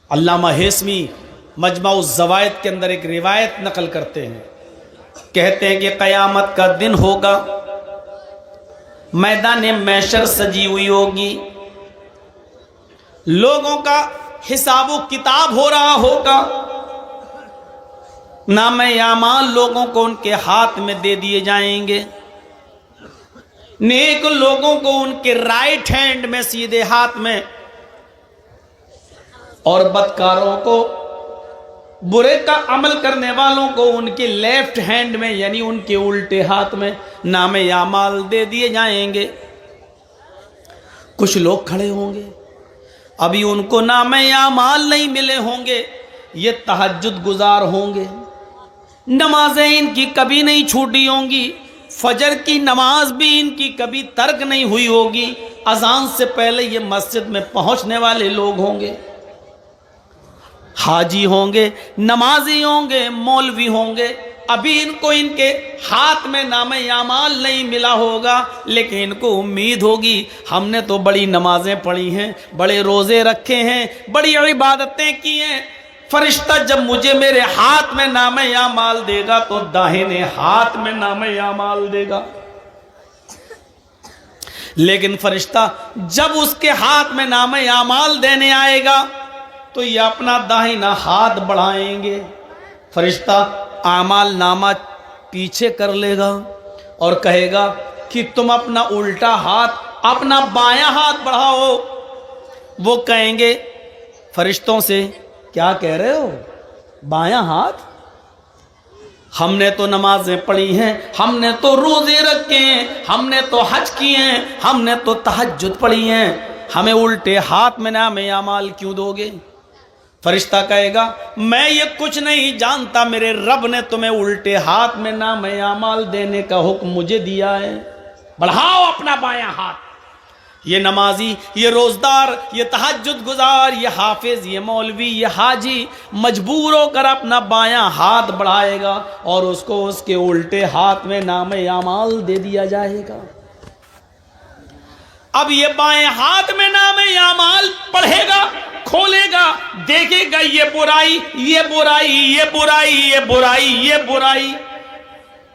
علامہ ہیثمی مجمع الزوائد کے اندر ایک روایت نقل کرتے ہیں، کہتے ہیں کہ قیامت کا دن ہوگا، میدان محشر سجی ہوئی ہوگی، لوگوں کا حساب و کتاب ہو رہا ہوگا، نام اعمال لوگوں کو ان کے ہاتھ میں دے دیے جائیں گے، نیک لوگوں کو ان کے رائٹ ہینڈ میں سیدھے ہاتھ میں، اور بدکاروں کو، برے کا عمل کرنے والوں کو ان کے لیفٹ ہینڈ میں یعنی ان کے الٹے ہاتھ میں نام اعمال دے دیے جائیں گے۔ کچھ لوگ کھڑے ہوں گے، ابھی ان کو نام اعمال نہیں ملے ہوں گے، یہ تہجد گزار ہوں گے، نمازیں ان کی کبھی نہیں چھوٹی ہوں گی، فجر کی نماز بھی ان کی کبھی ترک نہیں ہوئی ہوگی، اذان سے پہلے یہ مسجد میں پہنچنے والے لوگ ہوں گے، حاجی ہوں گے، نمازی ہوں گے، مولوی ہوں گے، ابھی ان کو ان کے ہاتھ میں نام اعمال نہیں ملا ہوگا، لیکن ان کو امید ہوگی ہم نے تو بڑی نمازیں پڑھی ہیں، بڑے روزے رکھے ہیں، بڑی عبادتیں کی ہیں، فرشتہ جب مجھے میرے ہاتھ میں نام اعمال دے گا تو داہنے ہاتھ میں نام اعمال دے گا، لیکن فرشتہ جب اس کے ہاتھ میں نام اعمال دینے آئے گا تو یہ اپنا داہنا ہاتھ بڑھائیں گے، فرشتہ اعمال نامہ پیچھے کر لے گا اور کہے گا کہ تم اپنا الٹا ہاتھ، اپنا بایاں ہاتھ بڑھاؤ۔ وہ کہیں گے فرشتوں سے، کیا کہہ رہے ہو؟ بایاں ہاتھ؟ ہم نے تو نمازیں پڑھی ہیں، ہم نے تو روزے رکھے ہیں، ہم نے تو حج کیے ہیں، ہم نے تو تہجد پڑھی ہیں، ہمیں الٹے ہاتھ میں نام اعمال کیوں دو گے؟ فرشتہ کہے گا میں یہ کچھ نہیں جانتا، میرے رب نے تمہیں الٹے ہاتھ میں نام اعمال دینے کا حکم مجھے دیا ہے، بڑھاؤ اپنا بایاں ہاتھ۔ یہ نمازی، یہ روزدار، یہ تہجد گزار، یہ حافظ، یہ مولوی، یہ حاجی مجبور ہو کر اپنا بایاں ہاتھ بڑھائے گا اور اس کو اس کے الٹے ہاتھ میں نام اعمال دے دیا جائے گا۔ اب یہ بائیں ہاتھ میں نام اعمال پڑھے گا، کھولے گا، دیکھے گا یہ برائی، یہ برائی، یہ برائی، یہ برائی، یہ برائی،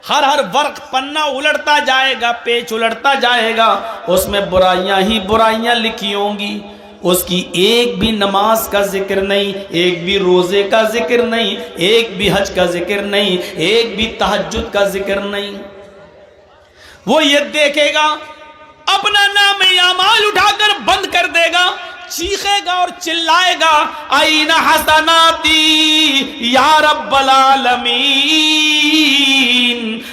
ہر ورق پنہ الٹتا جائے گا، پیج الٹتا جائے گا، اس میں برائیاں ہی برائیاں لکھی ہوں گی، اس کی ایک بھی نماز کا ذکر نہیں، ایک بھی روزے کا ذکر نہیں، ایک بھی حج کا ذکر نہیں، ایک بھی تہجد کا ذکر نہیں۔ وہ یہ دیکھے گا، اپنا نام اعمال اٹھا کر بند کر دے گا، چیخے گا اور چلائے گا این حسناتی یا رب العالمین،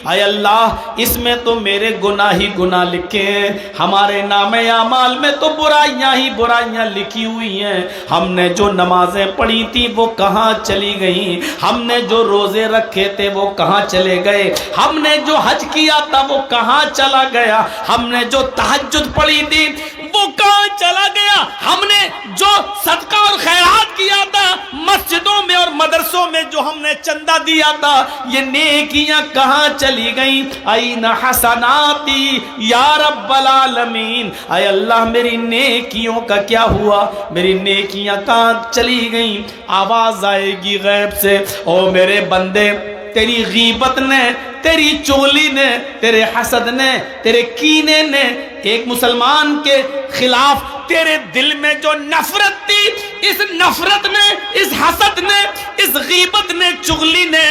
اے اللہ اس میں تو میرے گناہ ہی گناہ لکھے ہیں، ہمارے نام اعمال میں تو برائیاں ہی برائیاں لکھی ہوئی ہیں، ہم نے جو نمازیں پڑھی تھی وہ کہاں چلی گئیں، ہم نے جو روزے رکھے تھے وہ کہاں چلے گئے، ہم نے جو حج کیا تھا وہ کہاں چلا گیا، ہم نے جو تہجد پڑھی تھی وہ کہاں چلا گیا، ہم نے جو صدقہ اور خیرات کیا تھا مسجدوں میں اور مدرسوں میں جو ہم نے چندہ دیا تھا، یہ نیکیاں کہاں چلی گئیں؟ این حسناتی یا رب العالمین، اے اللہ میری نیکیوں کا کیا ہوا، میری نیکیاں کہاں چلی گئیں؟ آواز آئے گی غیب سے، او میرے بندے تیری غیبت نے، تیری چغلی نے، تیرے حسد نے، تیرے کینے نے، ایک مسلمان کے خلاف تیرے دل میں جو نفرت تھی، اس نفرت نے، اس حسد نے، اس غیبت نے، چغلی نے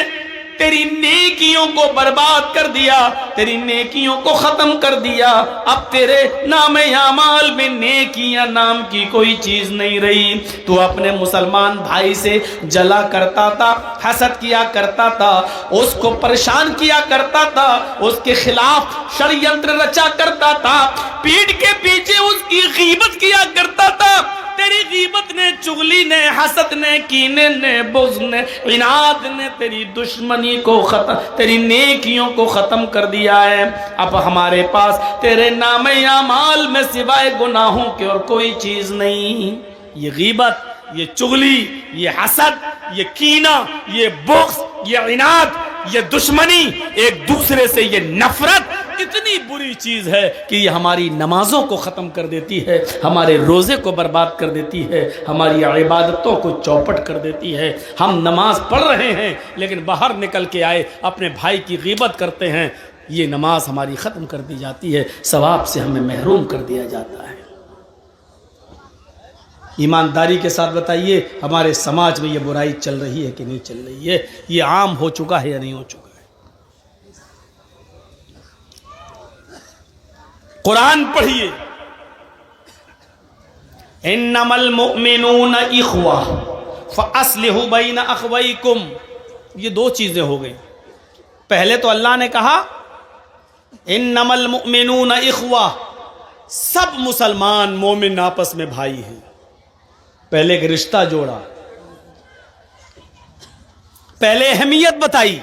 تیری نیکیوں کو برباد کر دیا، تیری نیکیوں کو ختم کر دیا، اب تیرے نام اعمال میں نیکیاں نام کی کوئی چیز نہیں رہی، تو اپنے مسلمان بھائی سے جلا کرتا تھا، حسد کیا کرتا تھا، اس کو پریشان کیا کرتا تھا، اس کے خلاف شڑینتر رچا کرتا تھا، پیٹھ کے پیچھے اس کی غیبت کیا کرتا تھا، تیری غیبت نے، چغلی نے، حسد نے، کینے نے، بغض نے، عناد نے تیری دشمنی کو ختم، تیری نیکیوں کو ختم کر دیا ہے، اب ہمارے پاس تیرے نام اعمال میں سوائے گناہوں کے اور کوئی چیز نہیں۔ یہ غیبت، یہ چغلی، یہ حسد، یہ کینہ، یہ بغض، یہ عناد، یہ دشمنی، ایک دوسرے سے یہ نفرت اتنی بری چیز ہے کہ یہ ہماری نمازوں کو ختم کر دیتی ہے، ہمارے روزے کو برباد کر دیتی ہے، ہماری عبادتوں کو چوپٹ کر دیتی ہے۔ ہم نماز پڑھ رہے ہیں لیکن باہر نکل کے آئے اپنے بھائی کی غیبت کرتے ہیں، یہ نماز ہماری ختم کر دی جاتی ہے، ثواب سے ہمیں محروم کر دیا جاتا ہے۔ ایمانداری کے ساتھ بتائیے ہمارے سماج میں یہ برائی چل رہی ہے کہ نہیں چل رہی ہے؟ یہ عام ہو چکا ہے یا نہیں ہو چکا ہے؟ قرآن پڑھیے، انما المؤمنون اخوہ فاصلحوا بین اخویکم، یہ دو چیزیں ہو گئی۔ پہلے تو اللہ نے کہا انما المؤمنون اخوہ، سب مسلمان مومن آپس میں بھائی ہیں، پہلے ایک رشتہ جوڑا، پہلے اہمیت بتائی۔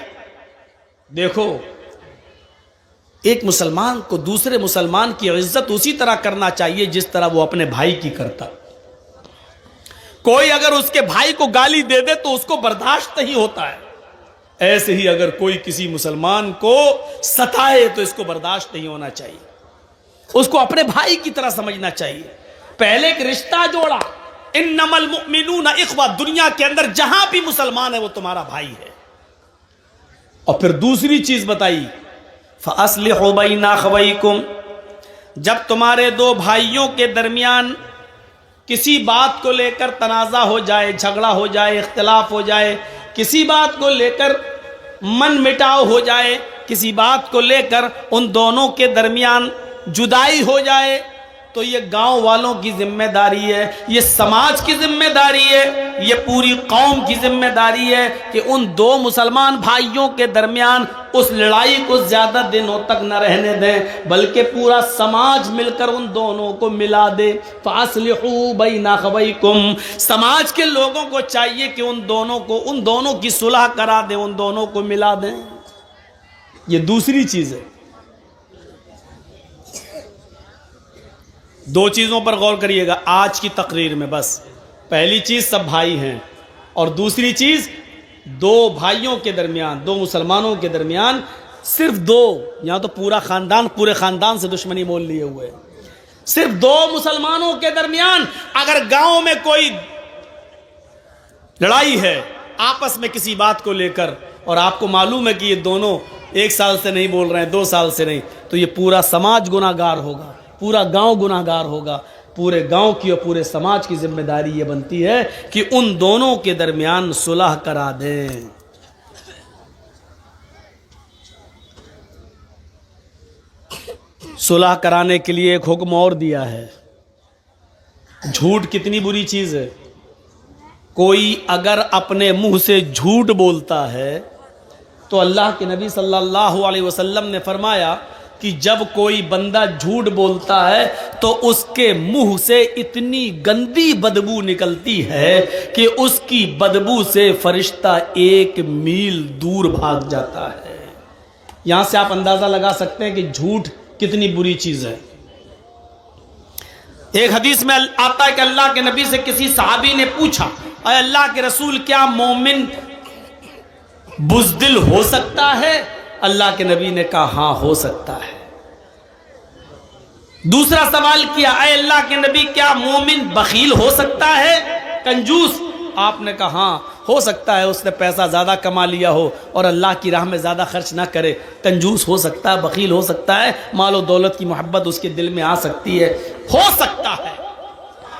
دیکھو ایک مسلمان کو دوسرے مسلمان کی عزت اسی طرح کرنا چاہیے جس طرح وہ اپنے بھائی کی کرتا۔ کوئی اگر اس کے بھائی کو گالی دے دے تو اس کو برداشت نہیں ہوتا ہے، ایسے ہی اگر کوئی کسی مسلمان کو ستائے تو اس کو برداشت نہیں ہونا چاہیے، اس کو اپنے بھائی کی طرح سمجھنا چاہیے۔ پہلے ایک رشتہ جوڑا، انما المؤمنون اخوہ، دنیا کے اندر جہاں بھی مسلمان ہے وہ تمہارا بھائی ہے۔ اور پھر دوسری چیز بتائی فَأَصْلِحُوا بَيْنَ أَخَوَيْكُمْ، جب تمہارے دو بھائیوں کے درمیان کسی بات کو لے کر تنازع ہو جائے، جھگڑا ہو جائے، اختلاف ہو جائے، کسی بات کو لے کر من مٹاؤ ہو جائے، کسی بات کو لے کر ان دونوں کے درمیان جدائی ہو جائے، تو یہ گاؤں والوں کی ذمہ داری ہے، یہ سماج کی ذمہ داری ہے، یہ پوری قوم کی ذمہ داری ہے کہ ان دو مسلمان بھائیوں کے درمیان اس لڑائی کو زیادہ دنوں تک نہ رہنے دیں، بلکہ پورا سماج مل کر ان دونوں کو ملا دے۔ فَأَصْلِحُوا بَيْنَ أَخَوَيْكُمْ، سماج کے لوگوں کو چاہیے کہ ان دونوں کی صلح کرا دیں، ان دونوں کو ملا دیں۔ یہ دوسری چیز ہے۔ دو چیزوں پر غور کریے گا آج کی تقریر میں، بس پہلی چیز سب بھائی ہیں، اور دوسری چیز دو بھائیوں کے درمیان، دو مسلمانوں کے درمیان، صرف دو، یہاں تو پورا خاندان، پورے خاندان سے دشمنی مول لیے ہوئے، صرف دو مسلمانوں کے درمیان اگر گاؤں میں کوئی لڑائی ہے آپس میں کسی بات کو لے کر، اور آپ کو معلوم ہے کہ یہ دونوں ایک سال سے نہیں بول رہے ہیں، 2 سال سے نہیں، تو یہ پورا سماج گناہ گار ہوگا، پورا گاؤں گناہ گار ہوگا۔ پورے گاؤں کی اور پورے سماج کی ذمہ داری یہ بنتی ہے کہ ان دونوں کے درمیان صلح کرا دیں۔ صلح کرانے کے لیے ایک حکم اور دیا ہے۔ جھوٹ کتنی بری چیز ہے، کوئی اگر اپنے منہ سے جھوٹ بولتا ہے تو اللہ کے نبی صلی اللہ علیہ وسلم نے فرمایا کہ جب کوئی بندہ جھوٹ بولتا ہے تو اس کے منہ سے اتنی گندی بدبو نکلتی ہے کہ اس کی بدبو سے فرشتہ 1 میل دور بھاگ جاتا ہے۔ یہاں سے آپ اندازہ لگا سکتے ہیں کہ جھوٹ کتنی بری چیز ہے۔ ایک حدیث میں آتا ہے کہ اللہ کے نبی سے کسی صحابی نے پوچھا، اے اللہ کے رسول کیا مومن بزدل ہو سکتا ہے؟ اللہ کے نبی نے کہا ہاں ہو سکتا ہے۔ دوسرا سوال کیا، اے اللہ کے نبی کیا مومن بخیل ہو سکتا ہے، کنجوس؟ آپ نے کہا ہاں ہو سکتا ہے، اس نے پیسہ زیادہ کما لیا ہو اور اللہ کی راہ میں زیادہ خرچ نہ کرے، کنجوس ہو سکتا ہے، بخیل ہو سکتا ہے، مال و دولت کی محبت اس کے دل میں آ سکتی ہے، ہو سکتا ہے۔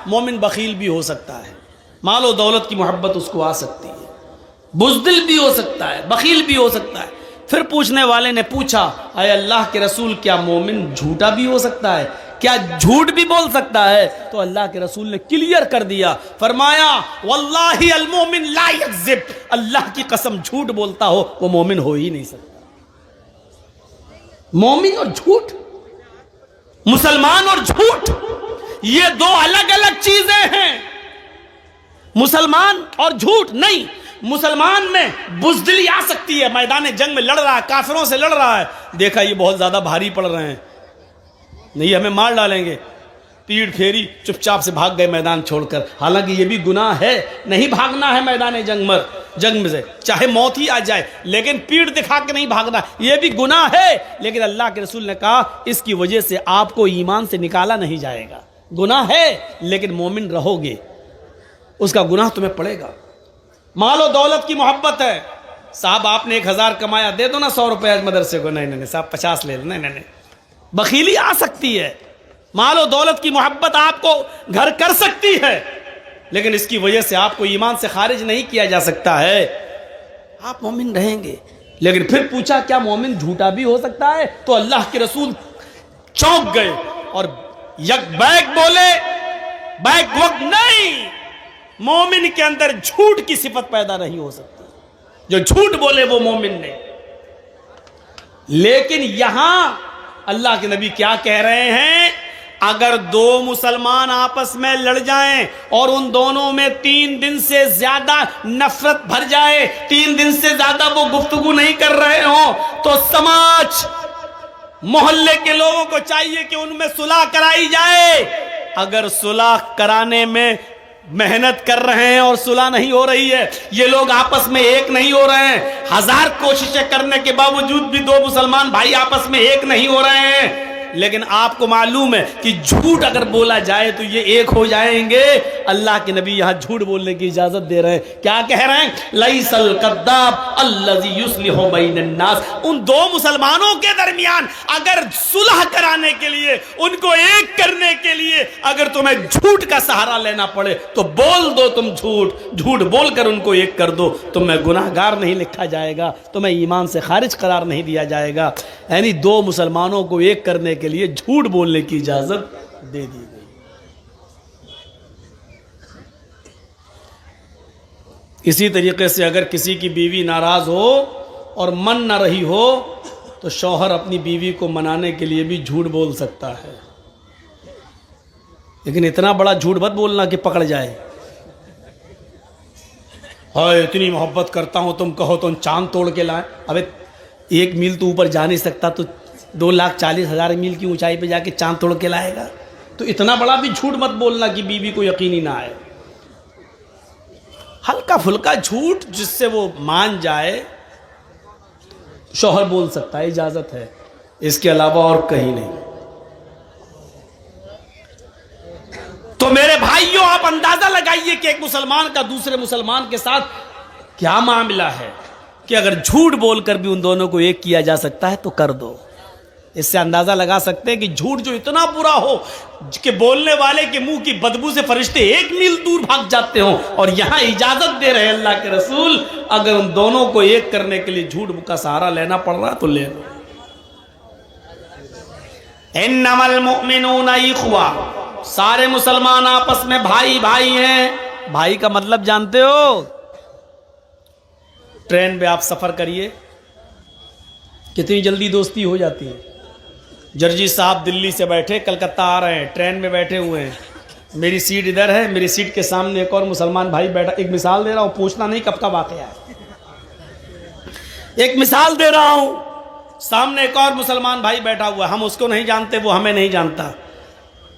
مومن بخیل بھی ہو سکتا ہے، مال و دولت کی محبت اس کو آ سکتی ہے، بزدل بھی ہو سکتا ہے، بخیل بھی ہو سکتا ہے۔ پھر پوچھنے والے نے پوچھا، اے اللہ کے رسول کیا مومن جھوٹا بھی ہو سکتا ہے، کیا جھوٹ بھی بول سکتا ہے؟ تو اللہ کے رسول نے کلیئر کر دیا، فرمایا واللہ المومن لا یکذب، اللہ کی قسم جھوٹ بولتا ہو وہ مومن ہو ہی نہیں سکتا۔ مومن اور جھوٹ، مسلمان اور جھوٹ، یہ دو الگ الگ چیزیں ہیں۔ مسلمان اور جھوٹ نہیں، مسلمان میں بزدلی آ سکتی ہے، میدان جنگ میں لڑ رہا ہے، کافروں سے لڑ رہا ہے، دیکھا یہ بہت زیادہ بھاری پڑ رہے ہیں، نہیں ہمیں مار ڈالیں گے، پیڑ پھیری چپ چاپ سے بھاگ گئے میدان چھوڑ کر، حالانکہ یہ بھی گناہ ہے، نہیں بھاگنا ہے میدان جنگ میں، جنگ میں سے، چاہے موت ہی آ جائے، لیکن پیٹھ دکھا کے نہیں بھاگنا، یہ بھی گناہ ہے، لیکن اللہ کے رسول نے کہا اس کی وجہ سے آپ کو ایمان سے نکالا نہیں جائے گا، گناہ ہے لیکن مومن رہو گے، اس کا گناہ تمہیں پڑے گا۔ مال و دولت کی محبت ہے، صاحب آپ نے 1000 کمایا، دے دو نا 100 روپے مدرسے کو، نہیں صاحب 50 لے لو، نہیں، بخیلی آ سکتی ہے، مال و دولت کی محبت آپ کو گھر کر سکتی ہے، لیکن اس کی وجہ سے آپ کو ایمان سے خارج نہیں کیا جا سکتا ہے، آپ مومن رہیں گے۔ لیکن پھر پوچھا کیا مومن جھوٹا بھی ہو سکتا ہے؟ تو اللہ کے رسول چونک گئے اور یک بیک بولے، بیک وقت نہیں، مومن کے اندر جھوٹ کی صفت پیدا نہیں ہو سکتی، جو جھوٹ بولے وہ مومن نہیں۔ لیکن یہاں اللہ کے نبی کیا کہہ رہے ہیں؟ اگر 2 مسلمان آپس میں لڑ جائیں اور ان دونوں میں 3 دن سے زیادہ نفرت بھر جائے، 3 دن سے زیادہ وہ گفتگو نہیں کر رہے ہوں، تو سماج محلے کے لوگوں کو چاہیے کہ ان میں صلح کرائی جائے۔ اگر صلح کرانے میں محنت کر رہے ہیں اور صلح نہیں ہو رہی ہے، یہ لوگ آپس میں ایک نہیں ہو رہے ہیں، 1000 کوششیں کرنے کے باوجود بھی 2 مسلمان بھائی آپس میں ایک نہیں ہو رہے ہیں، لیکن آپ کو معلوم ہے کہ جھوٹ اگر بولا جائے تو یہ ایک ہو جائیں گے، اللہ کے نبی یہاں جھوٹ بولنے کی اجازت دے رہے ہیں۔ کیا کہہ رہے ہیں؟ لیس الکذاب الذی یصلح بین الناس، ان 2 مسلمانوں کے درمیان اگر صلح کرانے کے لیے، ان کو ایک کرنے کے لیے اگر تمہیں جھوٹ کا سہارا لینا پڑے تو بول دو، تم جھوٹ بول کر ان کو ایک کر دو، تمہیں گناہ گار نہیں لکھا جائے گا، تمہیں ایمان سے خارج قرار نہیں دیا جائے گا۔ یعنی 2 مسلمانوں کو ایک کرنے کے لیے جھوٹ بولنے کی اجازت دے دی گئی۔ اسی طریقے سے اگر کسی کی بیوی ناراض ہو اور من نہ رہی ہو تو شوہر اپنی بیوی کو منانے کے لیے بھی جھوٹ بول سکتا ہے، لیکن اتنا بڑا جھوٹ مت بولنا کہ پکڑ جائے۔ ہائے اتنی محبت کرتا ہوں، تم کہو تو چاند توڑ کے لائیں۔ ابے 1 میل تو اوپر جا نہیں سکتا، تو 2,40,000 میل کی اونچائی پہ جا کے چاند توڑ کے لائے گا؟ تو اتنا بڑا بھی جھوٹ مت بولنا کہ بیوی کو یقینی نہ آئے۔ ہلکا پھلکا جھوٹ جس سے وہ مان جائے شوہر بول سکتا ہے، اجازت ہے، اس کے علاوہ اور کہیں نہیں۔ تو میرے بھائیوں آپ اندازہ لگائیے کہ ایک مسلمان کا دوسرے مسلمان کے ساتھ کیا معاملہ ہے، کہ اگر جھوٹ بول کر بھی ان دونوں کو ایک کیا جا سکتا ہے تو کر دو۔ اس سے اندازہ لگا سکتے ہیں کہ جھوٹ جو اتنا برا ہو کہ بولنے والے کے منہ کی بدبو سے فرشتے 1 میل دور بھاگ جاتے ہوں، اور یہاں اجازت دے رہے ہیں اللہ کے رسول، اگر ان دونوں کو ایک کرنے کے لیے جھوٹ کا سہارا لینا پڑ رہا تو لے لو۔ انما المؤمنون اخوہ، سارے مسلمان آپس میں بھائی بھائی ہیں۔ بھائی کا مطلب جانتے ہو؟ ٹرین میں آپ سفر کریے، کتنی جلدی دوستی ہو جاتی ہے۔ جرجی صاحب دلی سے بیٹھے کلکتہ آ رہے ہیں، ٹرین میں بیٹھے ہوئے ہیں، میری سیٹ ادھر ہے، میری سیٹ کے سامنے ایک اور مسلمان بھائی بیٹھا، ایک مثال دے رہا ہوں، پوچھنا نہیں کب کا واقعہ ہے، ایک مثال دے رہا ہوں، سامنے ایک اور مسلمان بھائی بیٹھا ہوا ہے، ہم اس کو نہیں جانتے، وہ ہمیں نہیں جانتا،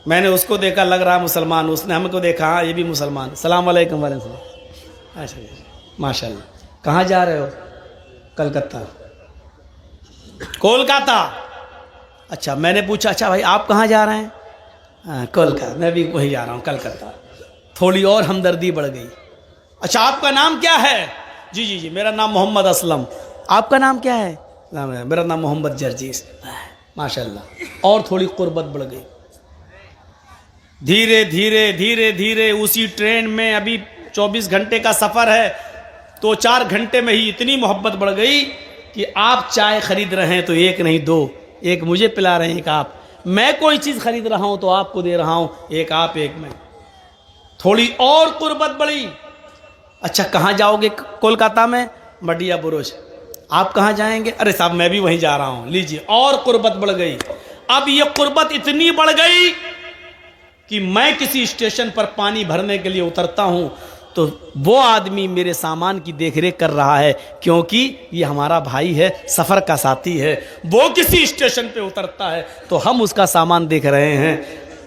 میں نے اس کو دیکھا لگ رہا مسلمان، اس نے ہم کو دیکھا ہاں یہ بھی مسلمان، السلام علیکم وعلیکم السلام، اچھا ماشاء اللہ، کہاں جا رہے ہو؟ کلکتہ۔ کولکاتہ؟ اچھا، میں نے پوچھا اچھا بھائی آپ کہاں جا رہے ہیں؟ کولکاتہ، میں بھی وہی جا رہا ہوں کلکتہ۔ تھوڑی اور ہمدردی بڑھ گئی۔ اچھا آپ کا نام کیا ہے؟ جی میرا نام محمد اسلم۔ آپ کا نام کیا ہے؟ میرا نام محمد جرجیس۔ ماشاء اللہ، اور تھوڑی قربت بڑھ گئی۔ دھیرے دھیرے دھیرے دھیرے اسی ٹرین میں ابھی 24 گھنٹے کا سفر ہے، 2-4 گھنٹے میں ہی اتنی محبت بڑھ گئی کہ آپ چائے خرید رہے ہیں تو 1 نہیں 2، ایک مجھے پلا رہے ہیں، ایک آپ، میں کوئی چیز خرید رہا ہوں تو آپ کو دے رہا ہوں، ایک آپ ایک میں، تھوڑی اور قربت بڑھی۔ اچھا کہاں جاؤ گے کولکاتہ میں؟ مڈیا برج۔ آپ کہاں جائیں گے؟ ارے صاحب میں بھی وہیں جا رہا ہوں، لیجیے، اور قربت بڑھ گئی۔ اب یہ قربت اتنی بڑھ گئی کہ میں کسی اسٹیشن پر پانی بھرنے کے لیے اترتا ہوں تو وہ آدمی میرے سامان کی دیکھ ریکھ کر رہا ہے، کیونکہ یہ ہمارا بھائی ہے، سفر کا ساتھی ہے۔ وہ کسی اسٹیشن پہ اترتا ہے تو ہم اس کا سامان دیکھ رہے ہیں۔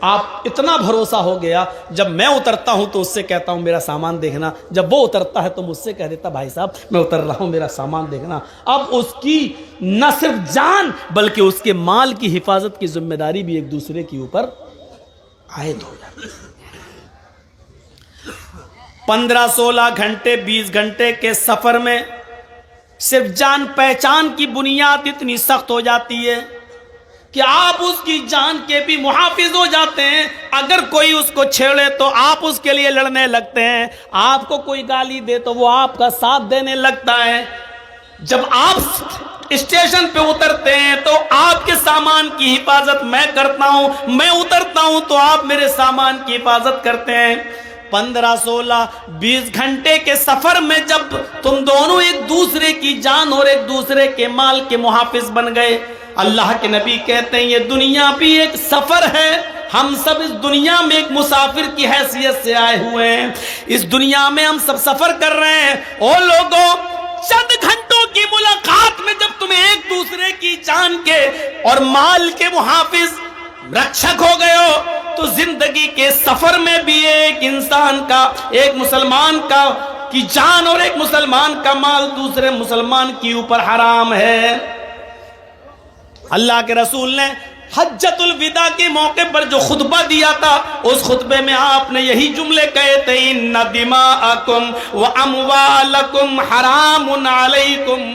آپ اتنا بھروسہ ہو گیا، جب میں اترتا ہوں تو اس سے کہتا ہوں میرا سامان دیکھنا، جب وہ اترتا ہے تو مجھ سے کہہ دیتا بھائی صاحب میں اتر رہا ہوں میرا سامان دیکھنا۔ اب اس کی نہ صرف جان بلکہ اس کے مال کی حفاظت کی ذمہ داری بھی ایک دوسرے کے اوپر عائد ہو جاتی ہے۔ 15-16 گھنٹے 20 گھنٹے کے سفر میں صرف جان پہچان کی بنیاد اتنی سخت ہو جاتی ہے کہ آپ اس کی جان کے بھی محافظ ہو جاتے ہیں۔ اگر کوئی اس کو چھیڑے تو آپ اس کے لیے لڑنے لگتے ہیں، آپ کو کوئی گالی دے تو وہ آپ کا ساتھ دینے لگتا ہے۔ جب آپ اسٹیشن پہ اترتے ہیں تو آپ کے سامان کی حفاظت میں کرتا ہوں، میں اترتا ہوں تو آپ میرے سامان کی حفاظت کرتے ہیں۔ 15-16-20 گھنٹے کے سفر میں جب تم دونوں ایک دوسرے کی جان اور ایک دوسرے کے مال کے محافظ بن گئے، اللہ کے نبی کہتے ہیں یہ دنیا بھی ایک سفر ہے، ہم سب اس دنیا میں ایک مسافر کی حیثیت سے آئے ہوئے ہیں، اس دنیا میں ہم سب سفر کر رہے ہیں۔ او لوگوں، چند گھنٹوں کی ملاقات میں جب تم ایک دوسرے کی جان کے اور مال کے محافظ رکشک ہو گئے ہو تو زندگی کے سفر میں بھی ایک انسان کا، ایک مسلمان کا کی جان اور ایک مسلمان کا مال دوسرے مسلمان کی اوپر حرام ہے۔ اللہ کے رسول نے حجۃ الوداع کے موقع پر جو خطبہ دیا تھا، اس خطبے میں آپ نے یہی جملے کہے تھے، ان دماءکم واموالکم حرام علیکم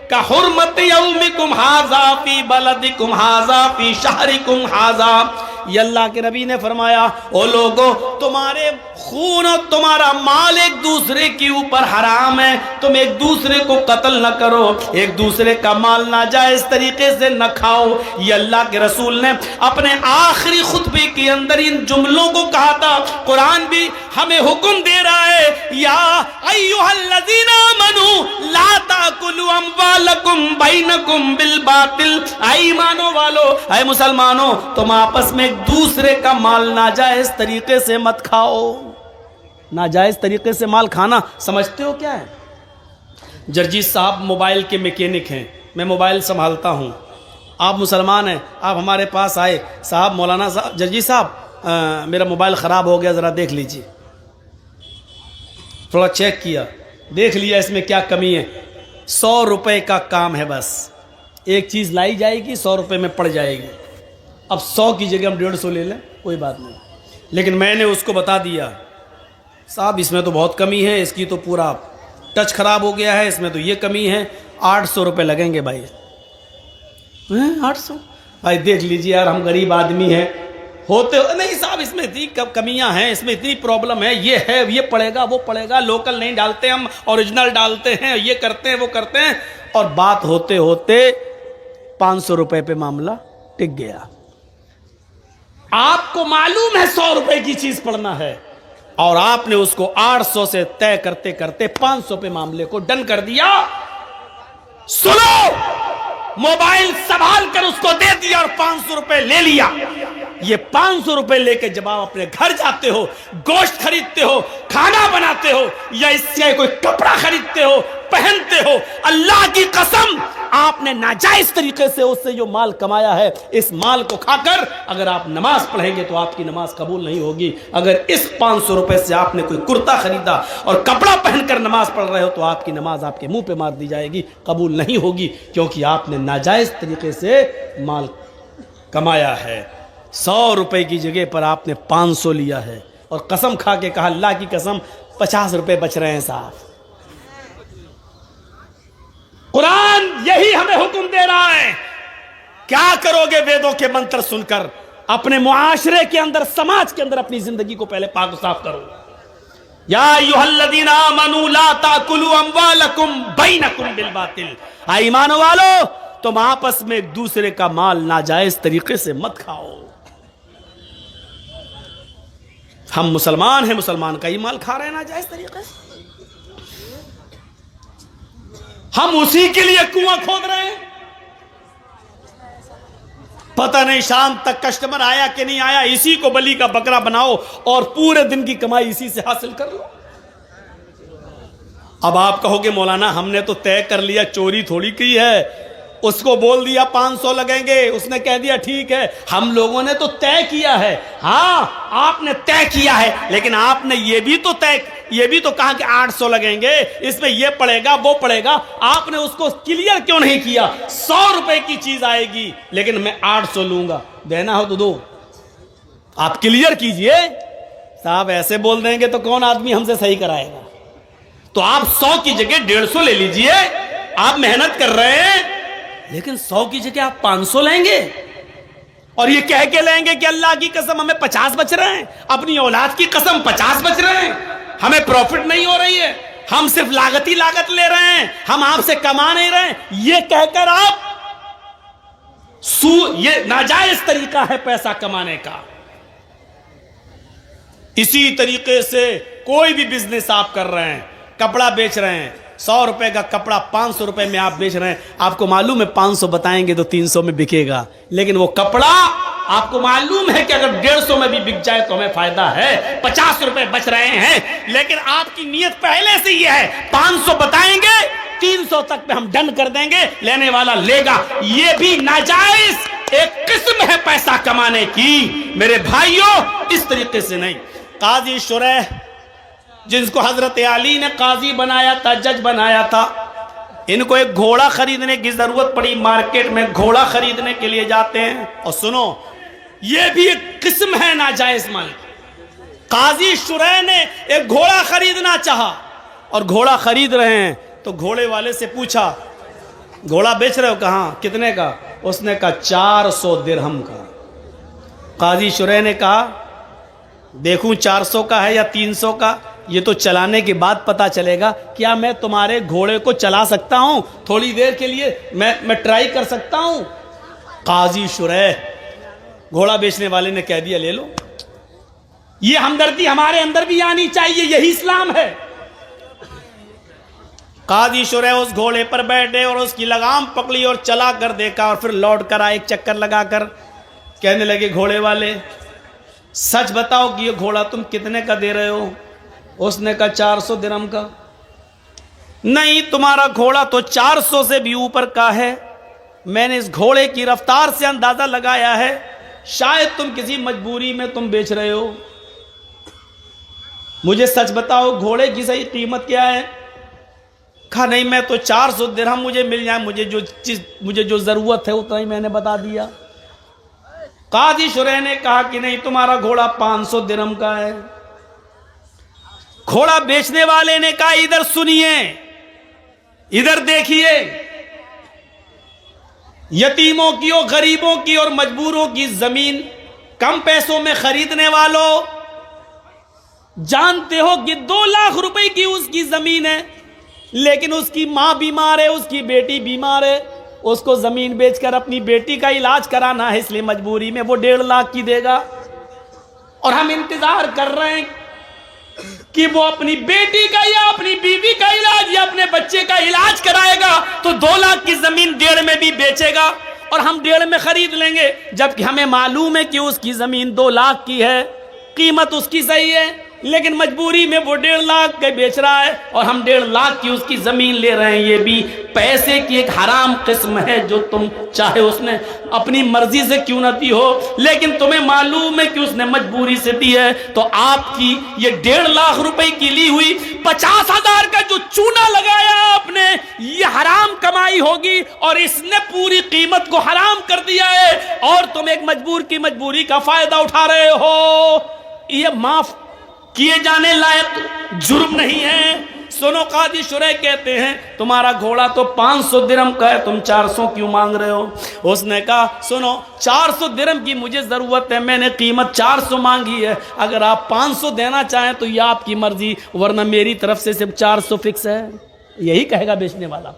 کحرمت یومکم ھذا فی بلدکم ھذا فی شہرکم ھذا۔ یہ اللہ کے نبی نے فرمایا، او لوگوں، تمہارے خون اور تمہارا مال ایک دوسرے کے اوپر حرام ہے، تم ایک دوسرے کو قتل نہ کرو، ایک دوسرے کا مال ناجائز طریقے سے نہ کھاؤ۔ یہ اللہ کے رسول نے اپنے آخری خطبے کے اندر ان جملوں کو کہا تھا۔ قرآن بھی ہمیں حکم دے رہا ہے، یا ایھا الذین آمنوا لا تاکلوا اموالکم بینکم بالباطل۔ اے ایمانوں والو، اے مسلمانوں، تم آپس میں ایک دوسرے کا مال ناجائز طریقے سے مت کھاؤ۔ ناجائز طریقے سے مال کھانا سمجھتے ہو کیا ہے؟ جرجیت صاحب موبائل کے میکینک ہیں، میں موبائل سنبھالتا ہوں، آپ مسلمان ہیں، آپ ہمارے پاس آئے، صاحب مولانا صاحب، جرجیت صاحب میرا موبائل خراب ہو گیا، ذرا دیکھ لیجئے۔ تھوڑا چیک کیا، دیکھ لیا اس میں کیا کمی ہے۔ 100 روپے کا کام ہے، بس ایک چیز لائی جائے گی، 100 روپے میں پڑ جائے گی۔ اب 100 کی جگہ ہم 150 لے لیں، کوئی بات نہیں، لیکن میں نے اس کو بتا دیا صاحب اس میں تو بہت کمی ہے، اس کی تو پورا ٹچ خراب ہو گیا ہے، اس میں تو یہ کمی ہے، 800 روپے لگیں گے بھائی۔ 800 بھائی دیکھ لیجیے یار، ہم غریب آدمی ہیں، ہوتے نہیں صاحب اس میں اتنی کمیاں ہیں، اس میں اتنی پرابلم ہے، یہ ہے، یہ پڑے گا، وہ پڑے گا، لوکل نہیں ڈالتے ہم، اوریجنل ڈالتے ہیں، یہ کرتے ہیں، وہ کرتے ہیں، اور بات ہوتے ہوتے 500 روپے پہ معاملہ ٹک گیا۔ آپ کو معلوم ہے 100 روپے کی چیز پڑنا ہے، اور آپ نے اس کو 800 سے طے کرتے کرتے 500 پہ معاملے کو ڈن کر دیا۔ سنو، موبائل سنبھال کر اس کو دے دیا اور 500 روپے لے لیا۔ یہ 500 روپے لے کے جب آپ اپنے گھر جاتے ہو، گوشت خریدتے ہو، کھانا بناتے ہو، یا اس سے کوئی کپڑا خریدتے ہو، پہنتے ہو، اللہ کی قسم آپ نے ناجائز طریقے سے اس سے جو مال کمایا ہے، اس مال کو کھا کر اگر آپ نماز پڑھیں گے تو آپ کی نماز قبول نہیں ہوگی۔ اگر اس 500 روپے سے آپ نے کوئی کرتا خریدا اور کپڑا پہن کر نماز پڑھ رہے ہو تو آپ کی نماز آپ کے منہ پہ مار دی جائے گی، قبول نہیں ہوگی، کیونکہ آپ نے ناجائز طریقے سے مال کمایا ہے۔ 100 روپے کی جگہ پر آپ نے 500 لیا ہے، اور قسم کھا کے کہا اللہ کی قسم 50 روپے بچ رہے ہیں صاحب۔ قرآن یہی ہمیں حکم دے رہا ہے، کیا کرو گے ویدوں کے منتر سن کر؟ اپنے معاشرے کے اندر، سماج کے اندر اپنی زندگی کو پہلے پاک و صاف کرو۔ یا ایھا الذین آمنوا لا تاکلوا اموالکم بینکم بالباطل۔ اے ایمان والو، تم آپس میں ایک دوسرے کا مال ناجائز طریقے سے مت کھاؤ۔ ہم مسلمان ہیں، مسلمان کا ہی مال کھا رہے ہیں ناجائز طریقے سے، ہم اسی کے لیے کنواں کھود رہے ہیں۔ پتہ نہیں شام تک کسٹمر آیا کہ نہیں آیا، اسی کو بلی کا بکرا بناؤ اور پورے دن کی کمائی اسی سے حاصل کر لو۔ اب آپ کہو گے مولانا ہم نے تو طے کر لیا، چوری تھوڑی کی ہے، اس کو بول دیا 500 لگیں گے، اس نے کہہ دیا ٹھیک ہے، ہم لوگوں نے تو طے کیا ہے۔ ہاں آپ نے طے کیا ہے، لیکن آپ نے یہ بھی تو کہا کہ 800 لگیں گے، اس میں یہ پڑے گا وہ پڑے گا۔ آپ نے اس کو کلیئر کیوں نہیں کیا؟ 100 روپے کی چیز آئے گی لیکن میں 800 لوں گا، دینا ہو تو دو، آپ کلیئر کیجئے۔ صاحب ایسے بول دیں گے تو کون آدمی ہم سے صحیح کرائے گا؟ تو آپ 100 کی جگہ 150 لے لیجئے، آپ محنت کر رہے ہیں، لیکن 100 کی جگہ آپ 500 لیں گے اور یہ کہہ کے لیں گے کہ اللہ کی قسم ہمیں 50 بچ رہے ہیں، اپنی اولاد کی قسم 50 بچ رہے ہیں، ہمیں پروفٹ نہیں ہو رہی ہے، ہم صرف لاگت ہی لاگت لے رہے ہیں، ہم آپ سے کما نہیں رہے ہیں، یہ کہہ کر آپ یہ ناجائز طریقہ ہے پیسہ کمانے کا۔ اسی طریقے سے کوئی بھی بزنس آپ کر رہے ہیں، کپڑا بیچ رہے ہیں، 100 روپے کا کپڑا 500 روپے میں آپ بیچ رہے ہیں، آپ کو معلوم ہے 500 بتائیں گے تو 300 میں بکے گا، لیکن وہ کپڑا آپ کو معلوم ہے کہ اگر 150 میں بھی بک جائے تو ہمیں فائدہ ہے، 50 روپے بچ رہے ہیں، لیکن آپ کی نیت پہلے سے یہ ہے 500 بتائیں گے 300 تک پہ ہم ڈن کر دیں گے، لینے والا لے گا۔ یہ بھی ناجائز ایک قسم ہے پیسہ کمانے کی میرے بھائیوں، اس طریقے سے نہیں۔ قاضی شریح جن کو حضرت علی نے قاضی بنایا تھا، جج بنایا تھا، ان کو ایک گھوڑا خریدنے کی ضرورت پڑی، مارکیٹ میں گھوڑا خریدنے کے لیے جاتے ہیں، اور سنو یہ بھی ایک قسم ہے ناجائز مال۔ قاضی شریح نے ایک گھوڑا خریدنا چاہا اور گھوڑا خرید رہے ہیں تو گھوڑے والے سے پوچھا گھوڑا بیچ رہے ہو؟ کہاں؟ کتنے کا؟ اس نے کہا 400 درہم کا۔ قاضی شریح نے کہا دیکھوں 400 کا ہے یا 300 کا، یہ تو چلانے کے بعد پتا چلے گا، کیا میں تمہارے گھوڑے کو چلا سکتا ہوں؟ تھوڑی دیر کے لیے میں ٹرائی کر سکتا ہوں؟ قاضی شریح گھوڑا بیچنے والے نے کہہ دیا لے لو۔ یہ ہمدردی ہمارے اندر بھی آنی چاہیے، یہی اسلام ہے۔ قاضی شریح اس گھوڑے پر بیٹھے اور اس کی لگام پکڑی اور چلا کر دیکھا، اور پھر لوٹ کر آئے ایک چکر لگا کر، کہنے لگے گھوڑے والے سچ بتاؤ کہ یہ گھوڑا تم کتنے کا دے رہے ہو؟ اس نے کہا 400 درہم کا۔ نہیں، تمہارا گھوڑا تو 400 سے بھی اوپر کا ہے، میں نے اس گھوڑے کی رفتار سے اندازہ لگایا ہے، شاید تم کسی مجبوری میں تم بیچ رہے ہو، مجھے سچ بتاؤ گھوڑے کی صحیح قیمت کیا ہے؟ کہا نہیں، میں تو 400 درہم مجھے مل جائے، مجھے جو ضرورت ہے اتنا ہی میں نے بتا دیا۔ قاضی شریح نے کہا کہ نہیں، تمہارا گھوڑا 500 درہم کا ہے۔ گھوڑا بیچنے والے نے کہا ادھر سنیے، ادھر دیکھیے، یتیموں کی اور غریبوں کی اور مجبوروں کی زمین کم پیسوں میں خریدنے والوں، جانتے ہو کہ 2 لاکھ روپے کی اس کی زمین ہے، لیکن اس کی ماں بیمار ہے، اس کی بیٹی بیمار ہے، اس کو زمین بیچ کر اپنی بیٹی کا علاج کرانا ہے، اس لیے مجبوری میں وہ 1.5 لاکھ کی دے گا، اور ہم انتظار کر رہے ہیں کہ وہ اپنی بیٹی کا یا اپنی بیوی کا علاج یا اپنے بچے کا علاج کرائے گا تو 2 لاکھ کی زمین 1.5 میں بھی بیچے گا اور ہم 1.5 میں خرید لیں گے، جبکہ ہمیں معلوم ہے کہ اس کی زمین 2 لاکھ کی ہے، قیمت اس کی صحیح ہے، لیکن مجبوری میں وہ 1.5 لاکھ کے بیچ رہا ہے اور ہم 1.5 لاکھ کی اس کی زمین لے رہے ہیں۔ یہ بھی پیسے کی ایک حرام قسم ہے جو تم چاہے اس نے اپنی مرضی سے کیوں نہ دی ہو، لیکن تمہیں معلوم ہے کہ اس نے مجبوری سے دی ہے، تو آپ کی یہ 1.5 لاکھ روپے کی لی ہوئی 50,000 کا جو چونا لگایا آپ نے، یہ حرام کمائی ہوگی اور اس نے پوری قیمت کو حرام کر دیا ہے، اور تم ایک مجبور کی مجبوری کا فائدہ اٹھا رہے ہو۔ یہ معاف کیے جانے لائق جرم نہیں ہے۔ سنو، قاضی شریح کہتے ہیں تمہارا گھوڑا تو 500 درہم کا ہے، تم 400 کیوں مانگ رہے ہو؟ اس نے کہا سنو، 400 درہم کی مجھے ضرورت ہے، میں نے قیمت 400 مانگی ہے، اگر آپ 500 دینا چاہیں تو یہ آپ کی مرضی، ورنہ میری طرف سے صرف 400 فکس ہے۔ یہی کہے گا بیچنے والا،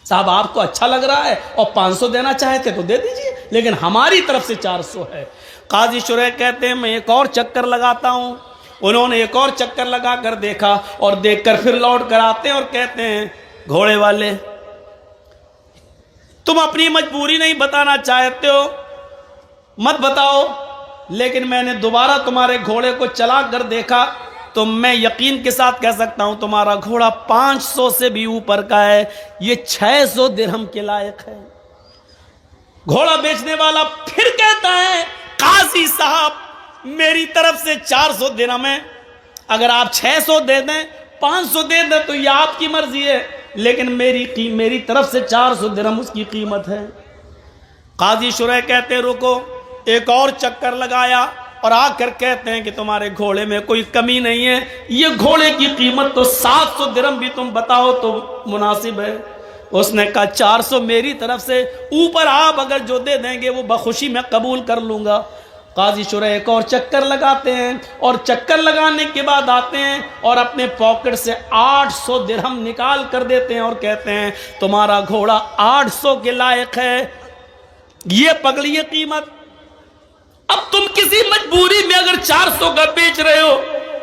صاحب آپ کو اچھا لگ رہا ہے اور 500 دینا چاہتے تو دے دیجئے، لیکن ہماری طرف سے 400 ہے۔ قاضی شریح کہتے ہیں میں ایک اور چکر لگاتا ہوں۔ انہوں نے ایک اور چکر لگا کر دیکھا اور دیکھ کر پھر لوٹ کر آتے ہیں اور کہتے ہیں گھوڑے والے تم اپنی مجبوری نہیں بتانا چاہتے ہو، مت بتاؤ، لیکن میں نے دوبارہ تمہارے گھوڑے کو چلا کر دیکھا تو میں یقین کے ساتھ کہہ سکتا ہوں تمہارا گھوڑا 500 سے بھی اوپر کا ہے، یہ 600 درہم کے لائق ہے۔ گھوڑا بیچنے والا پھر کہتا ہے قاضی صاحب میری طرف سے 400 درہم ہے، اگر آپ 600 دے دیں 500 دے دیں تو یہ آپ کی مرضی ہے، لیکن میری طرف سے 400 درہم اس کی قیمت ہے۔ قاضی شریح کہتے ہیں رکو، ایک اور چکر لگایا اور آ کر کہتے ہیں کہ تمہارے گھوڑے میں کوئی کمی نہیں ہے، یہ گھوڑے کی قیمت تو 700 درہم بھی تم بتاؤ تو مناسب ہے۔ اس نے کہا 400 میری طرف سے، اوپر آپ اگر جو دے دیں گے وہ بخوشی میں قبول کر لوں گا۔ قاضی شریح ایک اور چکر لگاتے ہیں، اور چکر لگانے کے بعد آتے ہیں اور اپنے پاکٹ سے 800 درہم نکال کر دیتے ہیں اور کہتے ہیں تمہارا گھوڑا 800 کے لائق ہے، یہ پکڑیے قیمت۔ اب تم کسی مجبوری میں اگر 400 کا بیچ رہے ہو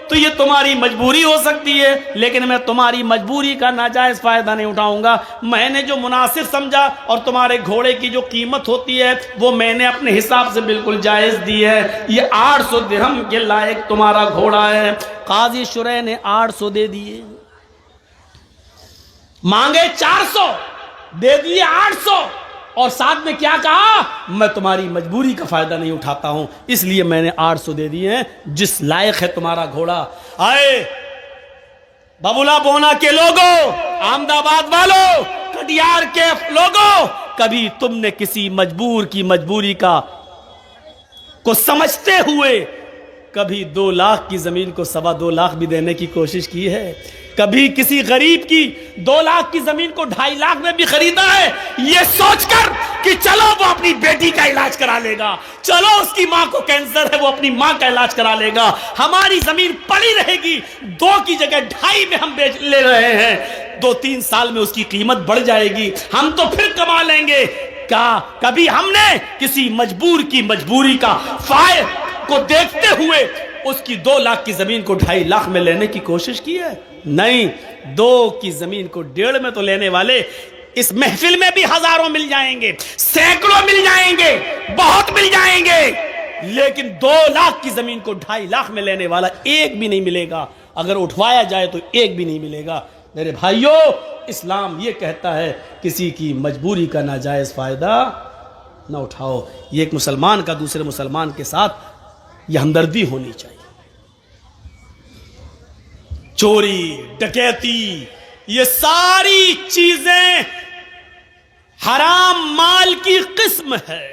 تو یہ تمہاری مجبوری ہو سکتی ہے، لیکن میں تمہاری مجبوری کا ناجائز فائدہ نہیں اٹھاؤں گا۔ میں نے جو مناسب سمجھا اور تمہارے گھوڑے کی جو قیمت ہوتی ہے وہ میں نے اپنے حساب سے بالکل جائز دی ہے، یہ 800 درہم کے لائق تمہارا گھوڑا ہے۔ قاضی شریح نے 800 دے دیے، مانگے 400 دے دیے 800، اور ساتھ میں کیا کہا میں تمہاری مجبوری کا فائدہ نہیں اٹھاتا ہوں، اس لیے میں نے 800 دے دیے ہیں، جس لائق ہے تمہارا گھوڑا۔ آئے ببولا بونا کے لوگوں، احمد آباد والوں، کٹیہار کے لوگوں، کبھی تم نے کسی مجبور کی مجبوری کو سمجھتے ہوئے کبھی 2 لاکھ کی زمین کو 2.25 لاکھ بھی دینے کی کوشش کی ہے؟ کبھی کسی غریب کی 2 لاکھ کی زمین کو 2.5 لاکھ میں بھی خریدا ہے یہ سوچ کر کہ چلو وہ اپنی بیٹی کا علاج کرا لے گا، چلو اس کی ماں کو کینسر ہے وہ اپنی ماں کا علاج کرا لے گا، ہماری زمین پڑی رہے گی، 2 کی جگہ 2.5 میں ہم بیچ لے رہے ہیں، 2-3 سال میں اس کی قیمت بڑھ جائے گی، ہم تو پھر کما لیں گے۔ کیا کبھی ہم نے کسی مجبور کی مجبوری کا فائدہ کو دیکھتے ہوئے اس کی 2 لاکھ کی زمین کو 2.5 لاکھ میں لینے کی کوشش کی ہے؟ نہیں، 2 کی زمین کو 1.5 میں تو لینے والے اس محفل میں بھی ہزاروں مل جائیں گے، سینکڑوں مل جائیں گے، بہت مل جائیں گے، لیکن 2 لاکھ کی زمین کو 2.5 لاکھ میں لینے والا ایک بھی نہیں ملے گا، اگر اٹھوایا جائے تو ایک بھی نہیں ملے گا۔ میرے بھائیوں، اسلام یہ کہتا ہے کسی کی مجبوری کا ناجائز فائدہ نہ اٹھاؤ۔ یہ ایک مسلمان کا دوسرے مسلمان کے ساتھ یہ ہمدردی ہونی چاہیے۔ چوری، ڈکیتی، یہ ساری چیزیں حرام مال کی قسم ہے۔